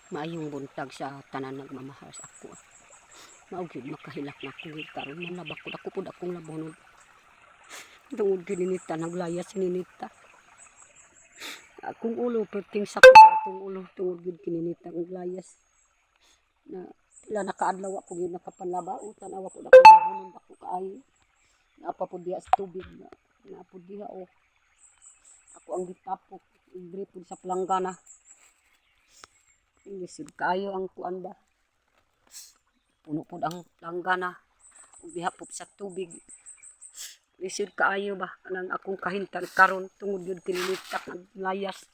Maayong buntag sa tanan nagmamahal sa ako. Mao gyud makahilak na ko gyud karon manlabak pud ako pud akong labunod. Tungod kininita naglaya sininita. Akong ulo perting sakit sa akong ulo tungod gyud kininita ang layas. Na tila nakaadlaw ako gyud nakapanlaba tanawa pud ako labunod ako kaayo. Naapa pud diha sa tubig na naapod diha o. Ako ang gitapok libre pud sa planggana. Lisod kayo ang kuan ba. Puno po ang langgana. Diha po sa tubig. Lisod kaayo ba. Anang akong kahintan karon tungod yun kinilitak ang layas.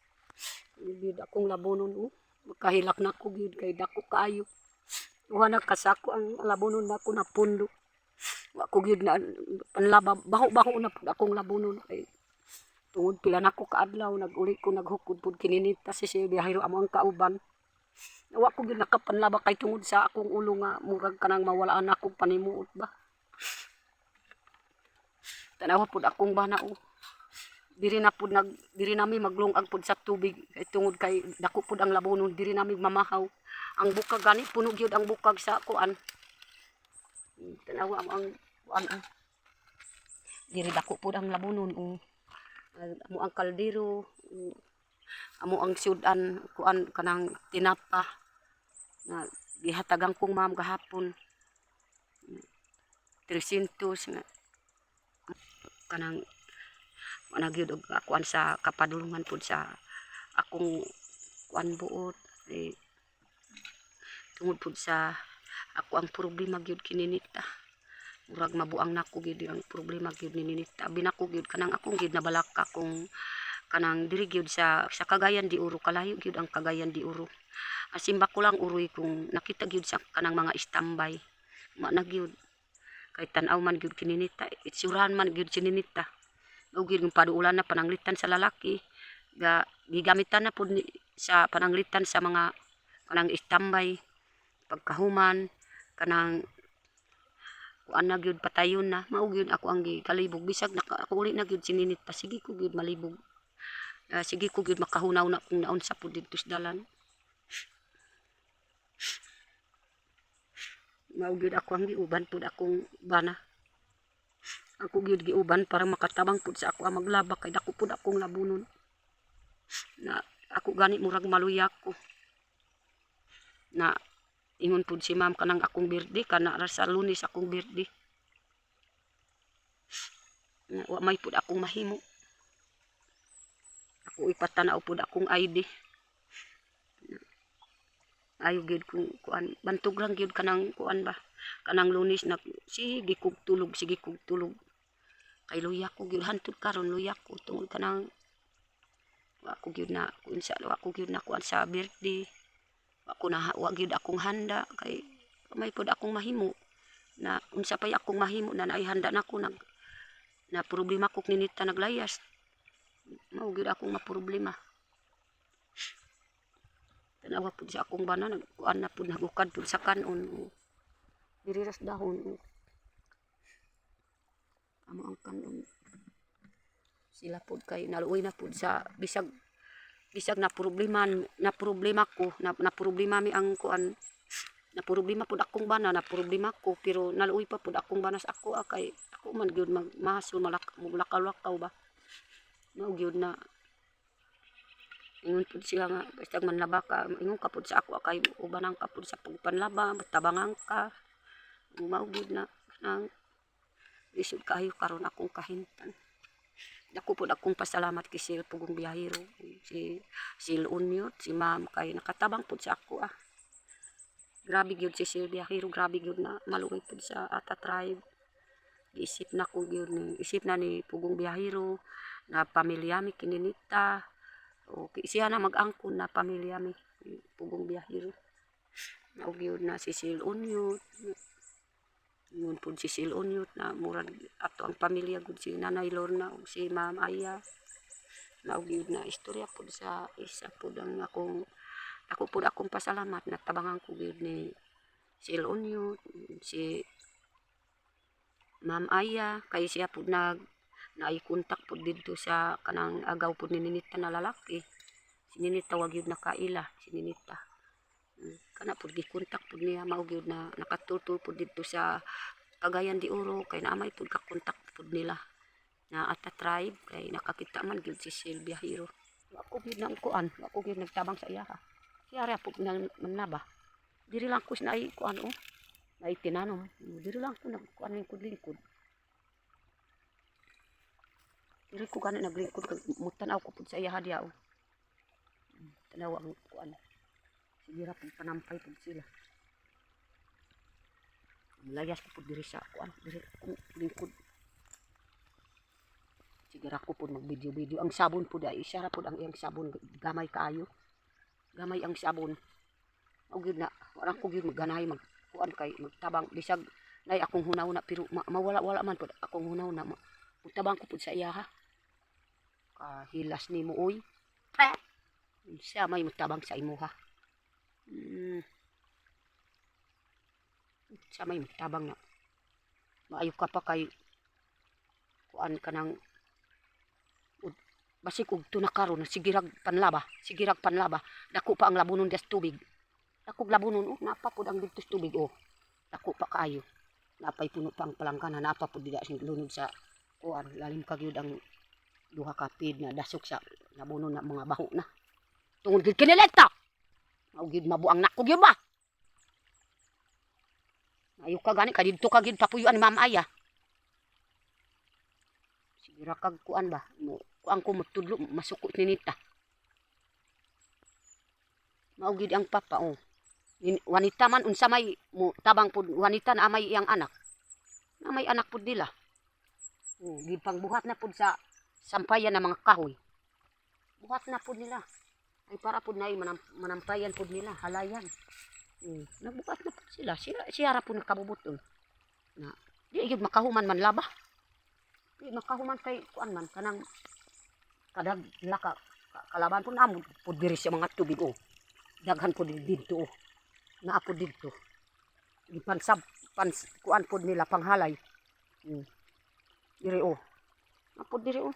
Libid akong labonon. Makahilak na ko yun kay dako kaayo. Uha na kasako ang labonon na ako na pundo. Ako yun na panlaba. Baho-baho na po akong labonon. Kay tungod pila na ko kaadlaw. Nag-uli ko naghukod po kininita si Silvia Hiro among kauban. Nawa ko gyud nakapanlaba kay tungod sa akong ulo nga murag kanang mawalaan akong panimuot ba. Tanawa pud akong bana o. Diri nami maglungag pud sa tubig kay tungod kay dako pud ang labonon diri nami mamahaw. Ang bukag gani puno gyud ang bukag sa kuan. Tanawa ang kuan. Diri dako pud ang labonon o. Amo ang kaldero, amo ang sudan kuan kanang tinapa. Na gihatagang kong ma'am gahapon 300 nga kanang gyud og kuan sa kapadulungan pud sa akong kuan buot tungod pud sa ako ang problema gyud kininita murag mabuang nako gyud ang problema gyud ni ninita binako gyud kanang akong gyud nabalaka kung kanang diri gyud sa Cagayan de Oro kalayo gyud ang Cagayan de Oro. Asimba ko lang uroy kung nakita gyud sa kanang mga istambay. Ma na gyud kay tan-aw man gyud kininita, itsurahan man gyud sininita. Mao gyud yung paduulan na pananglitan sa lalaki. Gigamitan na pud sa pananglitan sa mga kanang istambay pagkahuman kanang kuan na gyud patayon na mao gyud ako ang gikalibog bisag ako uli na gyud sininita sige ko gyud malibog. Sige ko gyud makahunaw na kung naon sa pud didto sa dalan. Mao gyud ako ang giuban pud akong bana. Ako gyud giuban para makatabang pud sa ako ang maglaba kay dako pud akong labunon. Na ako gani murag maluyak ko. Na ingon pud si ma'am kanang akong birthday kana ra sa Lunes akong birthday. Na wa may pud akong mahimo. Ako ipatanaw pud akong ID. Ayo gyud kung kuan bantog lang gyud kanang kuan ba kanang Lunes na sige kog tulog kay luyak ko gyud hantud karon luyak ko tungod kanang wa ko gyud na unsa wa ko gyud na kuan sa birthday wa gyud akong handa kay may pud akong mahimo na unsa pay akong mahimo na naay handa nako na problema ko ninita naglayas mao gyud akong maproblema. Tanawa pud sa akong bana nagkuan na pud nagukad pud sa kanon diri ras dahon amo ang kanon sila pud kay naluoy na pud sa bisag na problema ko na problema mi ang kuan na problema pud akong bana na problema ko pero naluoy pa pud akong bana sa ako kay ako man gyud magmahasol mulakaw-lakaw ba mao gyud na ingon pud sila nga basta manlaba ka ingon ka pud sa ako kay ubanang ka pud sa pagpanlaba tabangan ka mao gyud na nang lisod kayo karon akong kahintan. Dako pud akong pasalamat kay Sil Pugong Biyahero si Sil Unyot si ma'am kay nakatabang pud sa ako grabe gyud si Sil Biyahero grabe gyud na maluoy pud sa ata tribe isip na ko gyud ni isip na ni Pugong Biyahero na pamilya mi kininita. Okay, siya na mag-angkon na pamilya mi Pugong Biyahero. Mao gyud na si Sil Unyot. Ngon pud si Sil Unyot na murag ato ang pamilya gud si Nanay Lorna ug si Ma'am Aya. Mao gyud na istorya pud sa isa pud ang ako pud akong pasalamat na tabangan ko gyud ni Sil Unyot, si Ma'am Aya kay siya pud naay kontak pud didto sa kanang agaw pud ni Ninita na lalaki. Si Ninita wag yun nakaila, si Ninita. Kana pud gikontak pud niya mao gyud na nakatultol pud dito sa Cagayan de Oro kay naamay pud ka kontak pud nila na at tribe kay nakakita man gyud si Sylvia Hero. Ako gyud nang kuan, ako gyud nagtabang sa iya ha. Siya ra pud nang manlaba. Diri lang ko na ay kuan oh. Ay tinanom. Diri lang ko nagkuan lingkod-lingkod. Diri ko gani naglingkod kag mutanaw ko pud sa iya diha oh. Tanaw ang kuan. Sige ra pud panampay pud sila. Layas ko pud diri sa kuan, diri ko lingkod. Sige ra ko pud mag-video-video. Ang sabon pud ay isa ra pud ang iyang sabon gamay kaayo. Gamay ang sabon. Mao gyud na wala ko gyud magganay mag kuan kay magtabang bisag nay akong hunaw na pero mawala-wala man pud akong hunaw na magtabang ko pud sa iya ha. Kahilas nimo oy. Siya may magtabang sa imo ha. Siya may magtabang na maayo ka pa kay kuan ka ng basik og tuna karon sigirag panlaba dako pa ang labunon des tubig dako labunon oh napa pud ang dito tubig oh dako pa kaayo napay puno pa ang palangkan napa pud dida sing lunod sa kuan lalim ka gyud ang duha ka pid na dasok sa labunon na mga baho na tungod gyud kinilekta mao gyud mabuang nako gyud ba ayo ka gani kadidto ka gyud papuyuan ni Ma'am Aya sigira kag kuan ba kuan ko mutudlo masuko ni Nita mao gyud ang papa oh wanita man unsa may mo tabang pud wanita na may iyang anak na may anak pud nila gipangbuhat na pud sa sampayan ng mga kahoy buhat na pud nila ay para pud nay manampayan pud nila halayan nagbukat na po sila. Siya ra po nakabubuton. Na, di gyud makahuman man laba. Di makahuman kay kuan man kanang kadag laka kalaban po namo pud diri sa mga tubig oh. Daghan po dito oh. Naa po dito. Di pansab kuan po nila panghalay. Diri oh. Na po diri oh.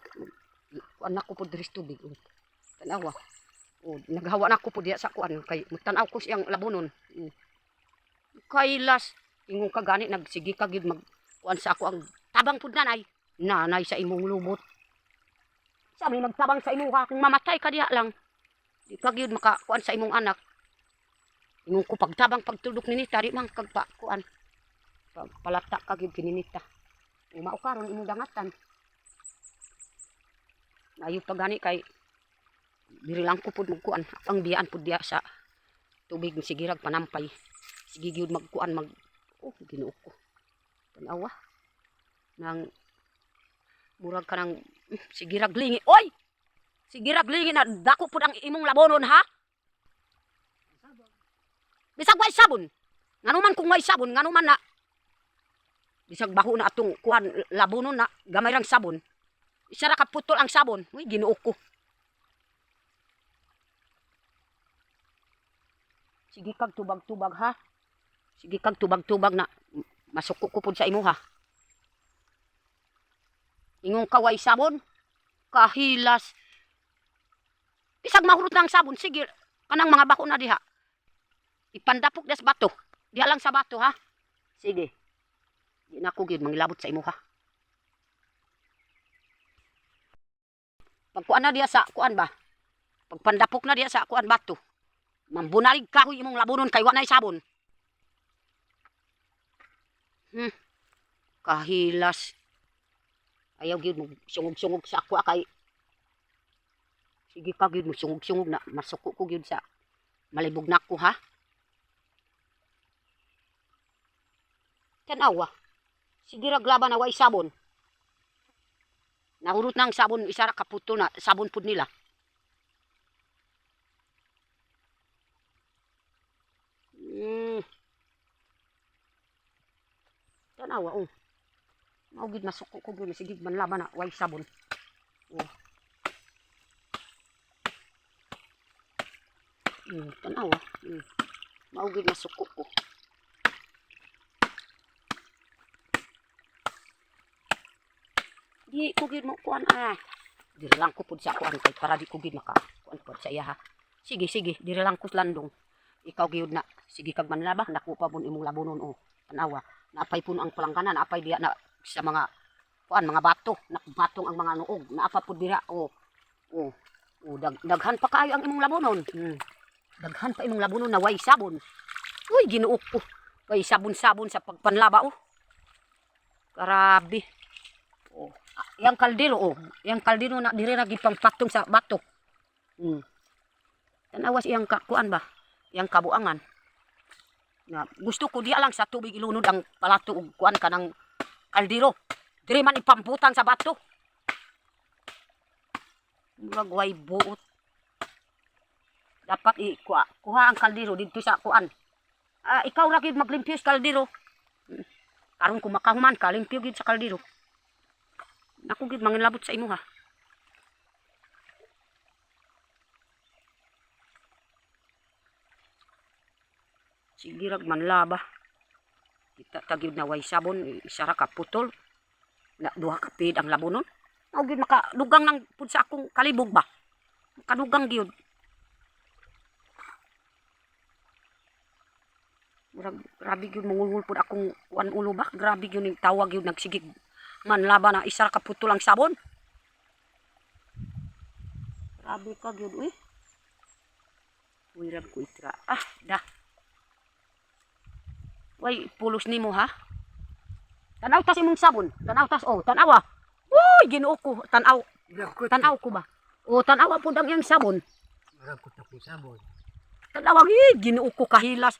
Kuan nako po diri sa tubig oh. Tanawa. Oh, naghawa na ko po diya sa kuan kay mutanaw ko siyang labunon. Kailas ingong kagani nagsigi ka gid mag kuan sa ako ang tabang pud nanay sa imong lubot. Sabi nagtabang sa imuha kung mamatay ka diha lang. Di ka gid maka kuan sa imong anak. Ingong ko pagtabang pagtudok ni Nita di man kag pa kuan. Palata ka gid kininita. Umao karon imong dangatan. Ayo pagani kay diri lang ko pud magkuan ang biyaan pud diya sa tubig sigirag panampay sige gyud magkuan mag Ginoo ko tanawa nang murag kanang sigirag lingi oy sigirag lingi na dako pud ang imong labonon ha bisag way sabon nganuman kung way sabon nganuman na bisag baho na atong kuan labonon na gamay rang sabon isa ra ka putol ang sabon uy Ginoo ko. Sige kag tubag-tubag ha. Sige kag tubag-tubag na masuko ko pud sa imo ha. Ingong kaway sabon, kahilas. Bisag mahurot na ang sabon, sige kanang mga bako na diha. Ipandapok des bato. Diha lang sa bato ha. Sige. Di na ko gyud mangilabot sa imo ha. Pagkuan na diha sa kuan ba? Pagpandapok na diha sa kuan bato. Mambunalig kahoy imong labunon kay wa nay sabon. Kahilas. Ayaw gyud mo sungog-sungog sa ako kay sige ka gyud mo sungog-sungog na masuko ko gyud sa malibog nako ha. Tanawa. Sige ra glaban na way sabon. Nahurot na ang sabon isa ra kaputo na sabon pud nila. Tanawa oh. Mao gid masuko ko gyud sige man laban na way sabon. Oh. Tanawa. Mao gid masuko ko. Di ko gid mo kuan Diri lang ko pud sa kuan kay para di ko gid maka kuan pud sa iya ha. Sige, diri lang ko landong. ikaw gyud na sige kag manlaba naku pa pud imong labunon o tanawa naapay puno ang palangkanan naapay diya na sa mga kuan mga bato nakbatong ang mga nuog naapa pud dira daghan pa kaayo ang imong labunon daghan pa imong labunon na way sabon uy ginuok ko way sabon-sabon sa pagpanlaba grabe yang kaldero na dire na gipang patong sa bato tanawas iyang kuan ba yang kabuangan na gusto ko diya lang sa tubig ilunod ang palato ug kuan kanang kaldero dire man ipamputang sa bato murag way buot dapat kuha ang kaldero dito sa kuan ikaw ra gid maglimpyo sa kaldero karon ko makahuman ka limpyo gid sa kaldero ako gid manginlabot sa imo ha sige rag manlaba kita tagyud na way sabon isa ra ka putol na duha ka pid ang labonon mao gyud makadugang nang pud sa akong kalibog ba makadugang gyud murag grabe gyud mangulhul pud akong kuan ulo ba grabe gyud ning tawag gyud nagsigig manlaba na isa ra ka putol ang sabon grabe ka gyud uy rag ko itra dah way pulos nimo ha tanaw tas imong sabon tanaw tas tanawa uy Ginoo ko tanaw ko ba tanawa pud ang iyang sabon Rakot ako sabon tanawa Ginoo ko kahilas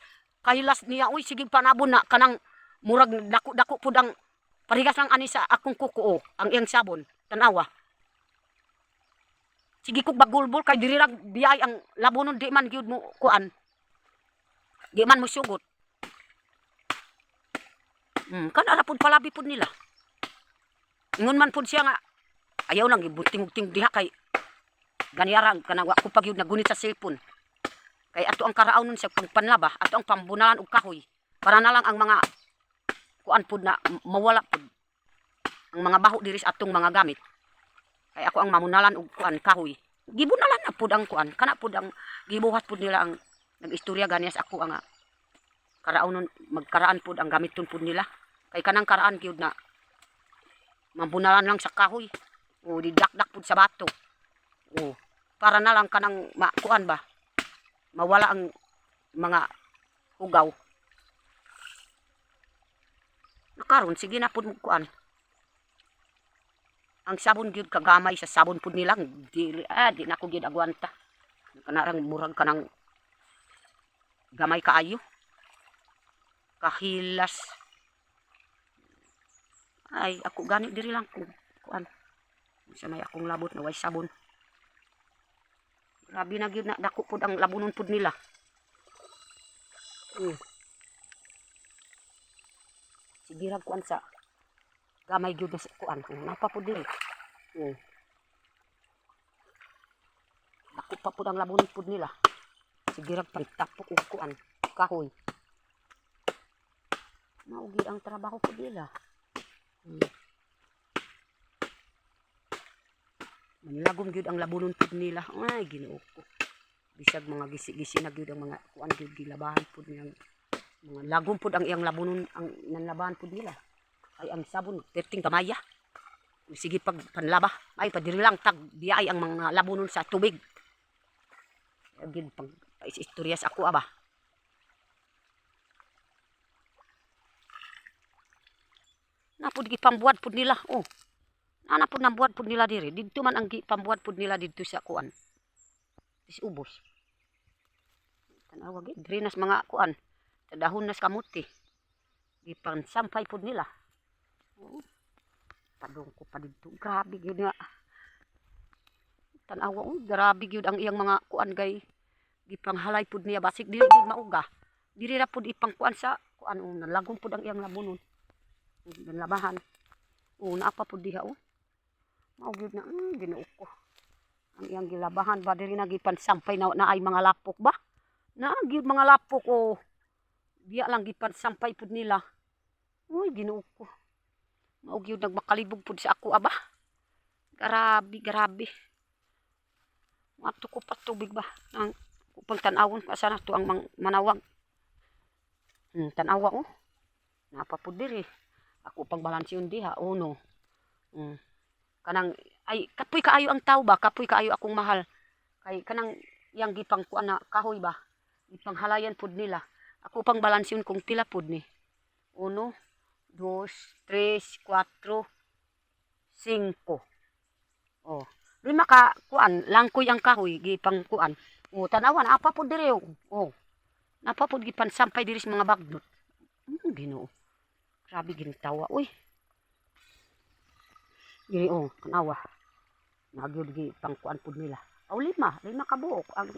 niya uy sige panabon na kanang murag dako pud ang parigas lang ani sa akong kuko ang iyang sabon tanawa sige kog bagulbol kay diri ra biyay ang labonon di man gyud mo kuan di man mo sugot kana pud palabi pud nila. Ingon man pud siya nga ayaw lang gibuting-buting diha kay ganyaran kana wa ko pagyud nagunit sa cellphone. Kay ato ang karaonon sa pagpanlaba, ato ang pambunalan og kahoy para na lang ang mga kuan pud na mawala pud ang mga baho diri sa atong mga gamit. Kay ako ang mamunalan og kuan kahoy. Gibunalan na pud ang kuan, kana pud ang gibuhat pud nila ang nag-istorya ganiya sa ako ang karaonon magkaraan pud ang gamiton pud nila kay kanang karaan gyud na mabunalan lang sa kahoy didakdak pud sa bato para na lang kanang makuan ba mawala ang mga ugaw nakaron sige na pud kuan ang sabon gyud kagamay sa sabon pud nila di na ko gyud agwanta kanarang murag kanang gamay kaayo kahilas ay ako gani diri lang ko kuan sa may akong labot na way sabon grabe na gyud na dako pud ang labonon pud nila sige ra kuan sa gamay gyud sa kuan napa pud diri dako pa pud ang labonon pud nila sige ra pantapok og kuan kahoy maugid ang trabaho ko nila. Manlagom gyud ang labunon pud nila. Ay Ginoo ko. Bisag mga gisi-gisi na gyud ang mga kuan gyud gilabahan pud niyang mga lagom pud ang iyang labunon ang nanlabahan pud nila. Ay ang sabon perting kamaya. Sige pag panlaba ay padiri lang tag biyay ang mga labunon sa tubig. Agid pag istorya sa ako aba. Napud gipambuhat pud nila napud nambuhat pud nila diri didto man ang gipambuhat pud nila didto sa kuan is ubos tanawa gid diri nas mga kuan sa dahon nas kamuti gipansampay pud nila padung ko pa didto grabe gyud nga tanawa grabe gyud ang iyang mga kuan gay gipanghalay pud niya basig dili gyud mauga diri ra pud ipangkuan sa kuan nalagom pud ang iyang labonon labahan naapa pud diha mao gyud na Ginoo ko ang iyang gilabahan ba diri nagipan sampay na ay mga lapok ba na gyud mga lapok diya lang gipan sampay pud nila Ginoo ko mao gyud nagmakalibog pud sa ako aba grabe mato ko pa tubig ba ang upang tanawon ko sana to ang manawag. Tanawa oh. Napapud diri. Ako pang balansyon diha uno. Kanang ay kapoy kaayo ang tao ba? Kapoy kaayo akong mahal. Kay kanang yang gipang kuan na kahoy ba? Gipang halayan pud nila. Ako pang balansyon kung pila pud ni. 1 2 3 4 5. Oh. Lima ka kuan langkoy ang kahoy gipang kuan. Oh, tanawan apa pud diri oh. Napa pud gipan sampay diri sa mga bagnot. Ginoo. Grabe gintawa uy. Diri oh, tanawa. Nagyud gi pangkuan pud nila. Aw lima ka buok ang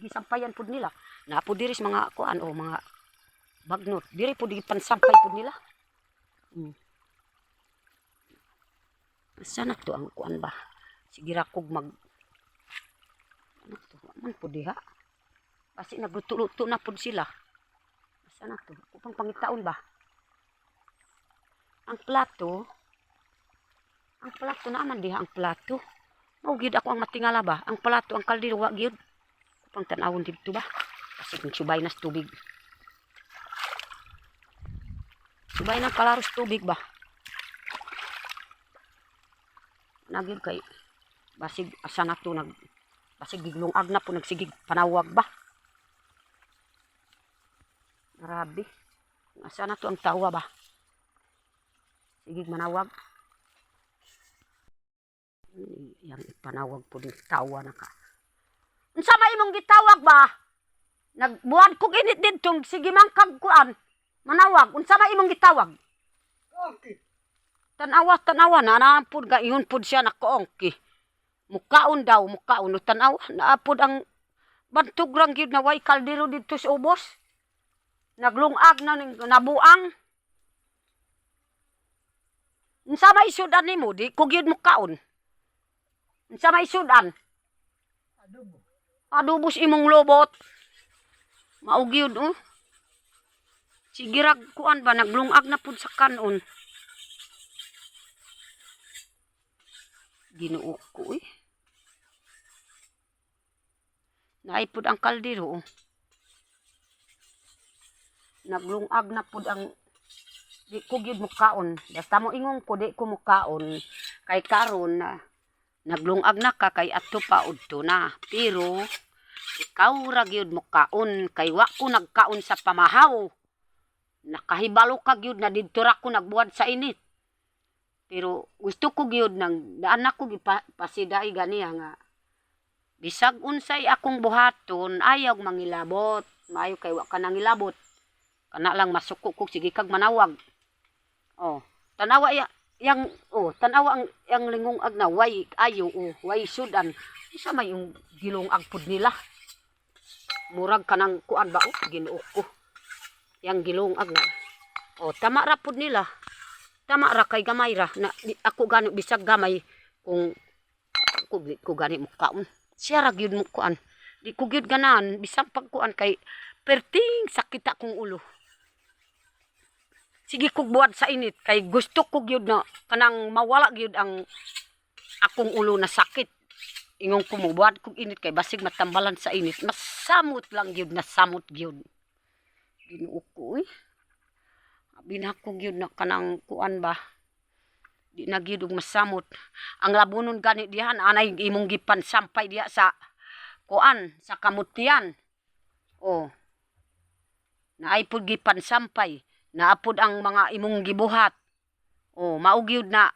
gisampayan pud nila. Napud diri sa mga kuan oh, mga bagnot. Diri pud gipan sampay pud nila. Sana to ang kuan ba? Sige ra kog mag ano to? Man pud diha. Kasi nagluto-luto na pud sila. Sana to? Upang pangitaon ba? Ang plato naman diha ang plato. Mao gyud ako ang matingala ba? Ang plato, ang kaldero wa gyud. Upang tan-awon didto ba? Kasi kung subay nas tubig. Subay na kalaros tubig ba? Nagyud kay basig asa na to basig giglungag na po nagsigig panawag ba? Grabe. Asa na to ang tawa ba? Sigig manawag. Yang ipanawag po ng tawa na ka. Unsa may imong gitawag ba? Nagbuwan kog init didtong sige man kag kuan. Manawag. Unsa may imong gitawag? Okay. Tanawa na naapod ga iyon pod siya nakoongki. Mukaon daw, mukaon. Tanawa naapod ang bantog rang gyud na way kaldero didto sa ubos. Naglungag na nabuang. Unsa may sudan nimo di ko gyud mukaon. Unsa may sudan? Adobo. Adubos imong lobot. Mao gyud oh. Sige rag kuan ba naglungag na pud sa kanon. Ginoo ko eh. Naipod ang kaldero oh. Naglungag na pud ang di ko gyud mukaon. Basta mo ingong ko di ko mukaon. Kay karon na naglungag na ka kay adto pa udto na. Pero ikaw ra gyud mukaon kay wa ko nagkaon sa pamahaw. Nakahibalo ka gyud na didto ra ko nagbuhat sa init. Pero gusto ko gyud nang daan ako gipasiday ganiya nga bisag unsay akong buhaton ayaw mangilabot. Maayo kay wa ka nangilabot. Kana lang masuko ko sige kag manawag. Oh, tanawa yang tanawa ang lingungag na way ayo way sudan. Isa may yung gilungag pud nila. Murag kanang kuan ba Ginoo ko. Yang gilungag na. Oh, tama ra pud nila. Tama ra kay gamay ra na ako gani bisag gamay kung ko gani mo kaon. Siya ra gyud mo kuan. Di ko gyud ganan bisag pagkuan kay perting sakit akong ulo. Sige kog buhat sa init kay gusto ko gyud na kanang mawala gyud ang akong ulo na sakit. Ingong kumubuhat kog init kay basig matambalan sa init. Masamot lang gyud na samot gyud. Ginoo ko eh. Binako gyud na kanang kuan ba. Di na gyud og masamot. Ang labunon gani dihan anay imong gipan sampay diha sa kuan sa kamutian. Oh. Naay pud gipan sampay. Naapod ang mga imong gibuhat. Oh, mao gyud na.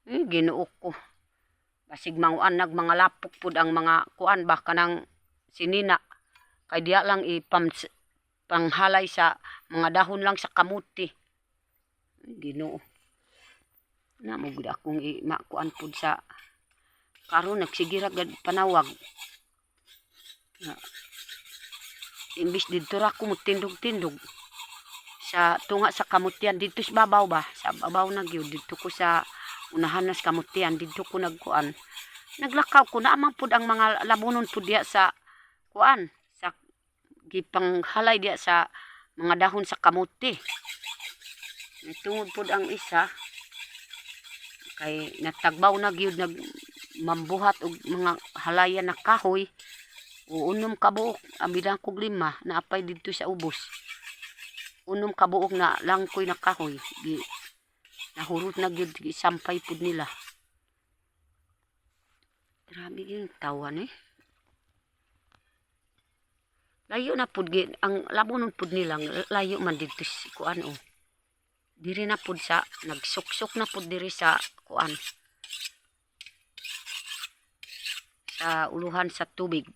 Ginoo ko. Basig manguan nag mga lapok pud ang mga kuan ba kanang sinina. Kay diya lang panghalay sa mga dahon lang sa kamuti. Ginoo. Na mo gud akong makuan pud sa karon nagsigira gad panawag. Na, imbis didto ra ko mutindog-tindog sa tunga sa kamutian dito sa babaw ba sa babaw na gyud dito ko sa unahan na sa kamutian dito ko nagkuan naglakaw ko na amang pud ang mga labunon pud diya sa kuan sa gipanghalay diya sa mga dahon sa kamuti. Tungod pud ang isa kay natagbaw na gyud nag mambuhat og mga halayan na kahoy. Unom ka buok, ambidan kog 5 na apay dito sa ubos. Unom ka buok na langkoy na kahoy. Nahurot na gyud sampay pud nila. Grabe yung tawan eh. Layo na pud ang labonon pud nila layo man dito si kuan oh. Diri na pud sa nagsuksok na pud diri sa kuan. Sa uluhan sa tubig.